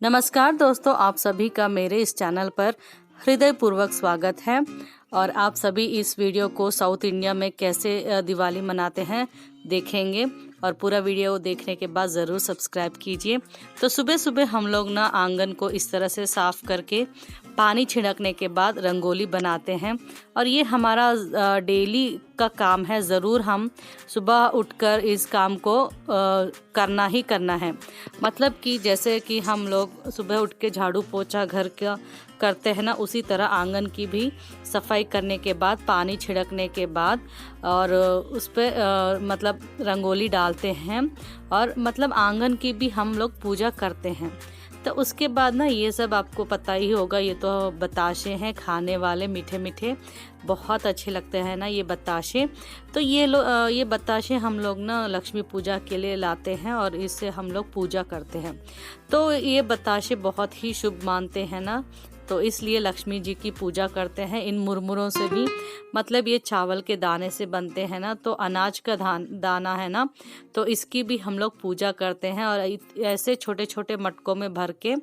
नमस्कार दोस्तों, आप सभी का मेरे इस चैनल पर हृदयपूर्वक स्वागत है। और आप सभी इस वीडियो को साउथ इंडिया में कैसे दिवाली मनाते हैं देखेंगे, और पूरा वीडियो देखने के बाद ज़रूर सब्सक्राइब कीजिए। तो सुबह सुबह हम लोग ना आंगन को इस तरह से साफ़ करके पानी छिड़कने के बाद रंगोली बनाते हैं, और ये हमारा डेली का काम है। ज़रूर हम सुबह उठकर इस काम को करना ही करना है। मतलब कि जैसे कि हम लोग सुबह उठ के झाड़ू पोछा घर का करते हैं ना, उसी तरह आंगन की भी सफाई करने के बाद, पानी छिड़कने के बाद और उस पर मतलब रंगोली डालते हैं, और मतलब आंगन की भी हम लोग पूजा करते हैं। तो उसके बाद ना ये सब आपको पता ही होगा, ये तो बताशे हैं खाने वाले, मीठे मीठे, बहुत अच्छे लगते हैं ना ये बताशे। तो ये बताशे हम लोग ना लक्ष्मी पूजा के लिए लाते हैं, और इससे हम लोग पूजा करते हैं। तो ये बताशे बहुत ही शुभ मानते हैं ना, तो इसलिए लक्ष्मी जी की पूजा करते हैं। इन मुरमुरों से भी, मतलब ये चावल के दाने से बनते हैं ना, तो अनाज का दाना है ना, तो इसकी भी हम लोग पूजा करते हैं। और ऐसे छोटे छोटे मटकों में भर के,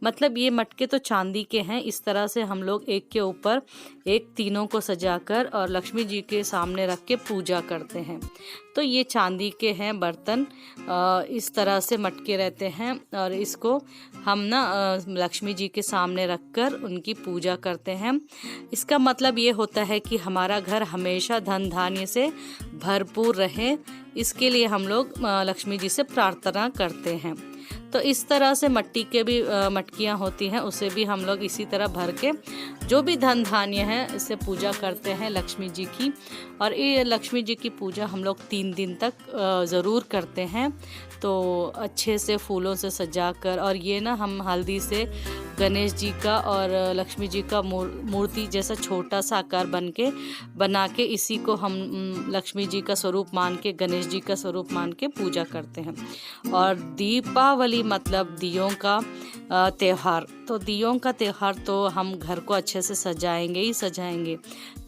मतलब ये मटके तो चांदी के हैं, इस तरह से हम लोग एक के ऊपर एक तीनों को सजाकर और लक्ष्मी जी के सामने रख के पूजा करते हैं। तो ये चांदी के हैं बर्तन, इस तरह से मटके रहते हैं, और इसको हम ना लक्ष्मी जी के सामने रखकर उनकी पूजा करते हैं। इसका मतलब ये होता है कि हमारा घर हमेशा धन धान्य से भरपूर रहे, इसके लिए हम लोग लक्ष्मी जी से प्रार्थना करते हैं। तो इस तरह से मट्टी के भी मटकियाँ होती हैं, उसे भी हम लोग इसी तरह भर के जो भी धन धान्य है इससे पूजा करते हैं लक्ष्मी जी की। और ये लक्ष्मी जी की पूजा हम लोग 3 दिन तक ज़रूर करते हैं। तो अच्छे से फूलों से सजाकर, और ये ना हम हल्दी से गणेश जी का और लक्ष्मी जी का मूर्ति जैसा छोटा सा आकार बना के इसी को हम लक्ष्मी जी का स्वरूप मान के, गणेश जी का स्वरूप मान के पूजा करते हैं। और दीपावली मतलब दियों का त्यौहार। तो दियों का त्यौहार तो हम घर को अच्छे से सजाएंगे ही सजाएंगे।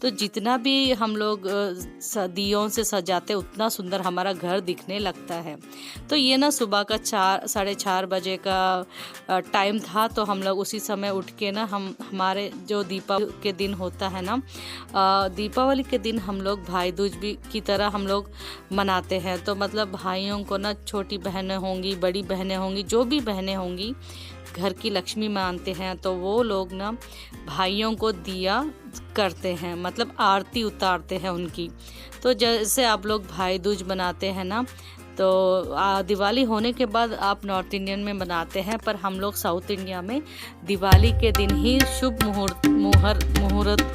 तो जितना भी हम लोग दियों से सजाते, उतना सुंदर हमारा घर दिखने लगता है। तो ये ना सुबह का 4-4:30 बजे का टाइम था, तो हम लोग उसी समय उठ के ना हमारे जो दीपावली के दिन होता है ना, दीपावली के दिन हम लोग भाई दूज भी की तरह हम लोग मनाते हैं। तो मतलब भाइयों को ना, छोटी बहनें होंगी, बड़ी बहनें होंगी, जो भी बहनें होंगी घर की लक्ष्मी मानते हैं, तो वो लोग ना भाइयों को दिया करते हैं, मतलब आरती उतारते हैं उनकी। तो जैसे आप लोग भाई दूज मनाते हैं ना, तो दिवाली होने के बाद आप नॉर्थ इंडियन में मनाते हैं, पर हम लोग साउथ इंडिया में दिवाली के दिन ही शुभ मुहूर्त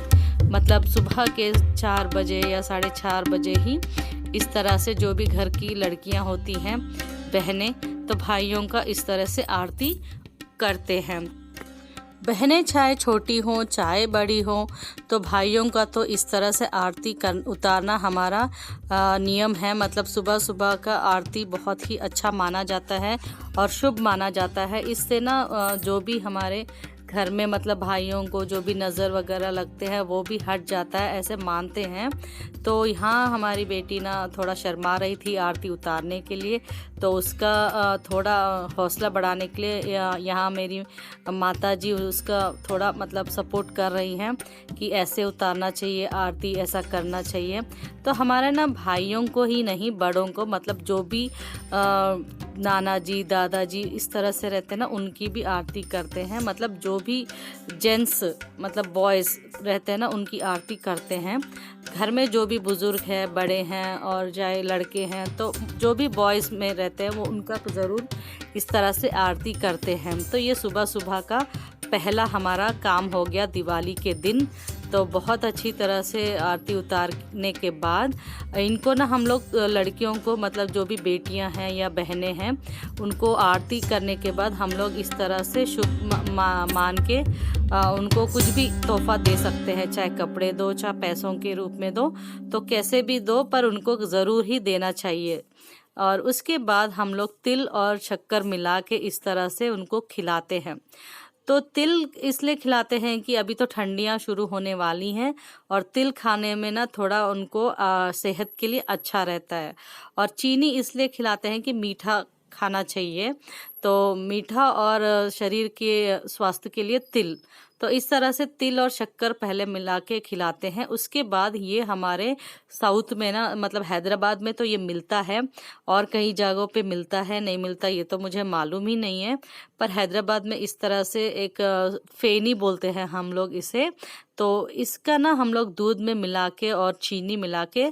मतलब सुबह के 4 बजे या 4:30 बजे ही इस तरह से जो भी घर की लड़कियां होती हैं, बहनें, तो भाइयों का इस तरह से आरती करते हैं। बहनें चाहे छोटी हों चाहे बड़ी हों, तो भाइयों का तो इस तरह से आरती उतारना हमारा नियम है। मतलब सुबह सुबह का आरती बहुत ही अच्छा माना जाता है और शुभ माना जाता है। इससे ना जो भी हमारे घर में मतलब भाइयों को जो भी नज़र वगैरह लगते हैं वो भी हट जाता है, ऐसे मानते हैं। तो यहाँ हमारी बेटी ना थोड़ा शर्मा रही थी आरती उतारने के लिए, तो उसका थोड़ा हौसला बढ़ाने के लिए यहाँ मेरी माता जी उसका थोड़ा मतलब सपोर्ट कर रही हैं कि ऐसे उतारना चाहिए आरती, ऐसा करना चाहिए। तो हमारे ना भाइयों को ही नहीं, बड़ों को, मतलब जो भी नाना जी दादाजी इस तरह से रहते हैं ना, उनकी भी आरती करते हैं। मतलब जो भी जेंट्स मतलब बॉयज़ रहते हैं ना, उनकी आरती करते हैं। घर में जो भी बुज़ुर्ग है, बड़े हैं, और चाहे लड़के हैं, तो जो भी बॉयज़ में रहते हैं वो उनका तो ज़रूर इस तरह से आरती करते हैं। तो ये सुबह सुबह का पहला हमारा काम हो गया दिवाली के दिन। तो बहुत अच्छी तरह से आरती उतारने के बाद इनको ना हम लोग लड़कियों को, मतलब जो भी बेटियां हैं या बहनें हैं, उनको आरती करने के बाद हम लोग इस तरह से शुभ मान के उनको कुछ भी तोहफा दे सकते हैं। चाहे कपड़े दो, चाहे पैसों के रूप में दो, तो कैसे भी दो, पर उनको ज़रूर ही देना चाहिए। और उसके बाद हम लोग तिल और शक्कर मिला के इस तरह से उनको खिलाते हैं। तो तिल इसलिए खिलाते हैं कि अभी तो ठंडियाँ शुरू होने वाली हैं, और तिल खाने में ना थोड़ा उनको सेहत के लिए अच्छा रहता है। और चीनी इसलिए खिलाते हैं कि मीठा खाना चाहिए। तो मीठा और शरीर के स्वास्थ्य के लिए तिल, तो इस तरह से तिल और शक्कर पहले मिला के खिलाते हैं। उसके बाद ये हमारे साउथ में ना, मतलब हैदराबाद में तो ये मिलता है, और कई जगहों पे मिलता है नहीं मिलता ये तो मुझे मालूम ही नहीं है। पर हैदराबाद में इस तरह से एक फेनी बोलते हैं हम लोग इसे। तो इसका ना हम लोग दूध में मिला के और चीनी मिला के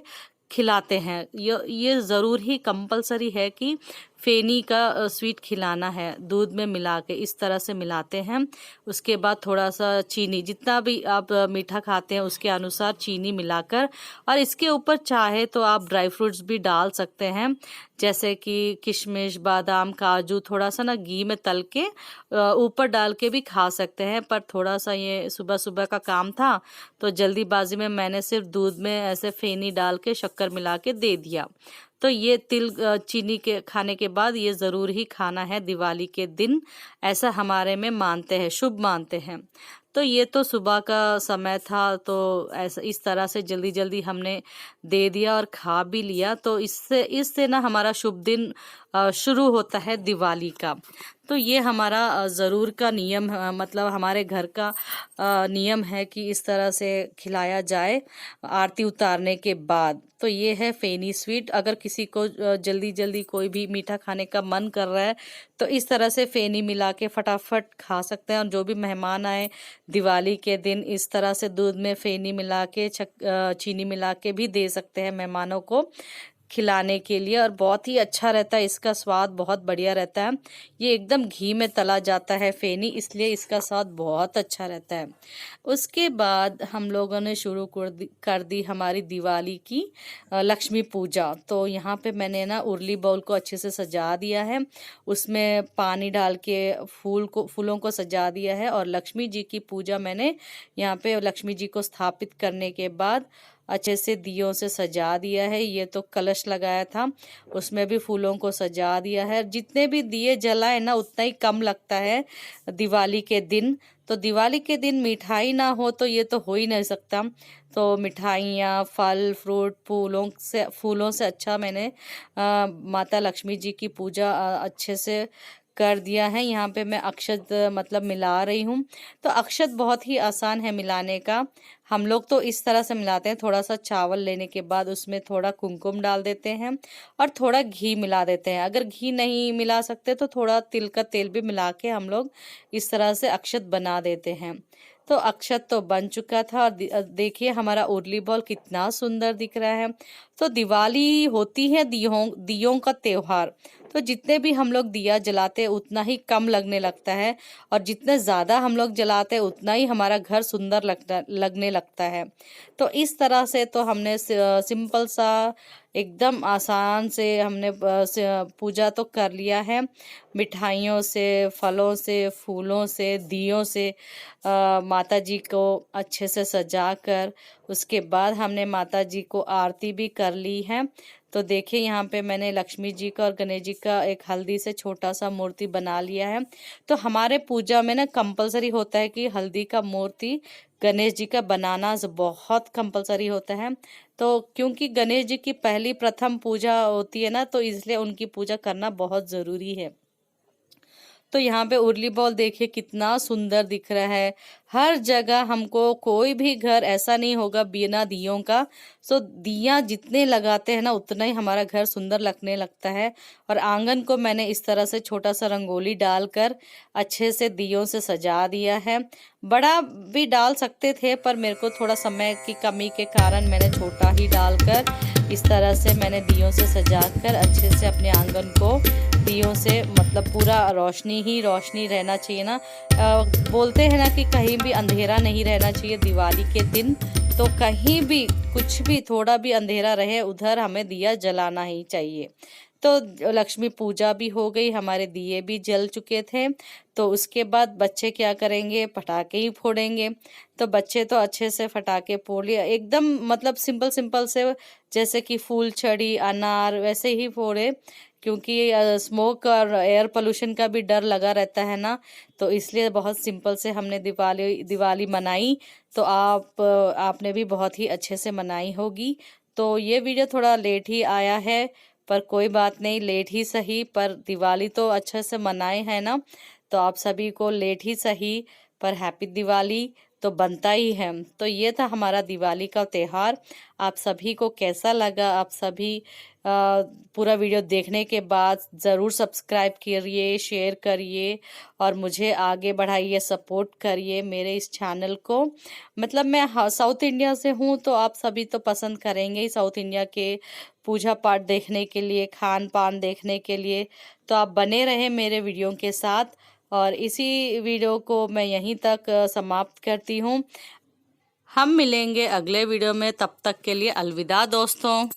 खिलाते हैं। ये ज़रूर ही कंपलसरी है कि फेनी का स्वीट खिलाना है, दूध में मिला के इस तरह से मिलाते हैं। उसके बाद थोड़ा सा चीनी, जितना भी आप मीठा खाते हैं उसके अनुसार चीनी मिलाकर, और इसके ऊपर चाहे तो आप ड्राई फ्रूट्स भी डाल सकते हैं, जैसे कि किशमिश, बादाम, काजू, थोड़ा सा ना घी में तल के ऊपर डाल के भी खा सकते हैं। पर थोड़ा सा ये सुबह सुबह का काम था तो जल्दीबाजी में मैंने सिर्फ दूध में ऐसे फेनी डाल के शक्कर मिला के दे दिया। तो ये तिल चीनी के खाने के बाद ये ज़रूर ही खाना है दिवाली के दिन, ऐसा हमारे में मानते हैं, शुभ मानते हैं। तो ये तो सुबह का समय था, तो ऐसा इस तरह से जल्दी जल्दी हमने दे दिया और खा भी लिया। तो इससे ना हमारा शुभ दिन शुरू होता है दिवाली का। तो ये हमारा ज़रूर का नियम मतलब हमारे घर का नियम है कि इस तरह से खिलाया जाए आरती उतारने के बाद। तो ये है फेनी स्वीट। अगर किसी को जल्दी जल्दी कोई भी मीठा खाने का मन कर रहा है तो इस तरह से फेनी मिला के फटाफट खा सकते हैं। और जो भी मेहमान आए दिवाली के दिन, इस तरह से दूध में फेनी मिला के चीनी मिला के भी दे सकते हैं मेहमानों को खिलाने के लिए, और बहुत ही अच्छा रहता है। इसका स्वाद बहुत बढ़िया रहता है। ये एकदम घी में तला जाता है फेनी, इसलिए इसका स्वाद बहुत अच्छा रहता है। उसके बाद हम लोगों ने शुरू कर दी हमारी दिवाली की लक्ष्मी पूजा। तो यहाँ पे मैंने ना उर्ली बाउल को अच्छे से सजा दिया है, उसमें पानी डाल के फूलों को सजा दिया है। और लक्ष्मी जी की पूजा मैंने यहाँ पे लक्ष्मी जी को स्थापित करने के बाद अच्छे से दियों से सजा दिया है। ये तो कलश लगाया था, उसमें भी फूलों को सजा दिया है। जितने भी दिए जलाए ना उतना ही कम लगता है दिवाली के दिन। तो दिवाली के दिन मिठाई ना हो तो ये तो हो ही नहीं सकता। तो मिठाइयाँ, फल फ्रूट, फूलों से अच्छा मैंने माता लक्ष्मी जी की पूजा अच्छे से कर दिया है। यहाँ पे मैं अक्षत मतलब मिला रही हूँ। तो अक्षत बहुत ही आसान है मिलाने का। हम लोग तो इस तरह से मिलाते हैं, थोड़ा सा चावल लेने के बाद उसमें थोड़ा कुमकुम डाल देते हैं और थोड़ा घी मिला देते हैं। अगर घी नहीं मिला सकते तो थोड़ा तिल का तेल भी मिला के हम लोग इस तरह से अक्षत बना देते हैं। तो अक्षत तो बन चुका था, और देखिए हमारा उर्ली बॉल कितना सुंदर दिख रहा है। तो दिवाली होती है दियों का त्योहार। तो जितने भी हम लोग दिया जलाते उतना ही कम लगने लगता है, और जितने ज़्यादा हम लोग जलाते उतना ही हमारा घर सुंदर लगने लगता है। तो इस तरह से तो हमने सिंपल सा एकदम आसान से हमने पूजा तो कर लिया है। मिठाइयों से, फलों से, फूलों से, दियों से माता जी को अच्छे से सजा कर उसके बाद हमने माता जी को आरती भी कर ली है। तो देखिए यहाँ पे मैंने लक्ष्मी जी का और गणेश जी का एक हल्दी से छोटा सा मूर्ति बना लिया है। तो हमारे पूजा में ना कंपलसरी होता है कि हल्दी का मूर्ति गणेश जी का बनाना बहुत कंपलसरी होता है। तो क्योंकि गणेश जी की पहली प्रथम पूजा होती है ना, तो इसलिए उनकी पूजा करना बहुत ज़रूरी है। तो यहाँ पे उर्ली बॉल देखिए कितना सुंदर दिख रहा है। हर जगह हमको कोई भी घर ऐसा नहीं होगा बिना दियों का। सो दिया जितने लगाते हैं ना उतना ही हमारा घर सुंदर लगने लगता है। और आंगन को मैंने इस तरह से छोटा सा रंगोली डालकर अच्छे से दियों से सजा दिया है। बड़ा भी डाल सकते थे पर मेरे को थोड़ा समय की कमी के कारण मैंने छोटा ही डालकर इस तरह से मैंने दियों से सजाकर अच्छे से अपने आंगन को दियों से मतलब पूरा रोशनी ही रोशनी रहना चाहिए ना। बोलते हैं ना कि कहीं भी अंधेरा नहीं रहना चाहिए दिवाली के दिन। तो कहीं भी कुछ भी थोड़ा भी अंधेरा रहे उधर हमें दिया जलाना ही चाहिए। तो लक्ष्मी पूजा भी हो गई, हमारे दिए भी जल चुके थे। तो उसके बाद बच्चे क्या करेंगे, पटाखे ही फोड़ेंगे। तो बच्चे तो अच्छे से पटाखे फोड़ लिया एकदम मतलब सिंपल सिंपल से, जैसे कि फूलझड़ी, अनार वैसे ही फोड़े, क्योंकि स्मोक और एयर पोल्यूशन का भी डर लगा रहता है ना। तो इसलिए बहुत सिंपल से हमने दिवाली मनाई। तो आपने भी बहुत ही अच्छे से मनाई होगी। तो ये वीडियो थोड़ा लेट ही आया है पर कोई बात नहीं, लेट ही सही, पर दिवाली तो अच्छे से मनाए हैं ना। तो आप सभी को लेट ही सही पर हैप्पी दिवाली तो बनता ही है। तो ये था हमारा दिवाली का त्योहार। आप सभी को कैसा लगा? आप सभी पूरा वीडियो देखने के बाद ज़रूर सब्सक्राइब करिए, शेयर करिए और मुझे आगे बढ़ाइए, सपोर्ट करिए मेरे इस चैनल को। मतलब मैं साउथ इंडिया से हूँ, तो आप सभी तो पसंद करेंगे ही साउथ इंडिया के पूजा पाठ देखने के लिए, खान पान देखने के लिए। तो आप बने रहें मेरे वीडियो के साथ और इसी वीडियो को मैं यहीं तक समाप्त करती हूँ। हम मिलेंगे अगले वीडियो में, तब तक के लिए अलविदा दोस्तों।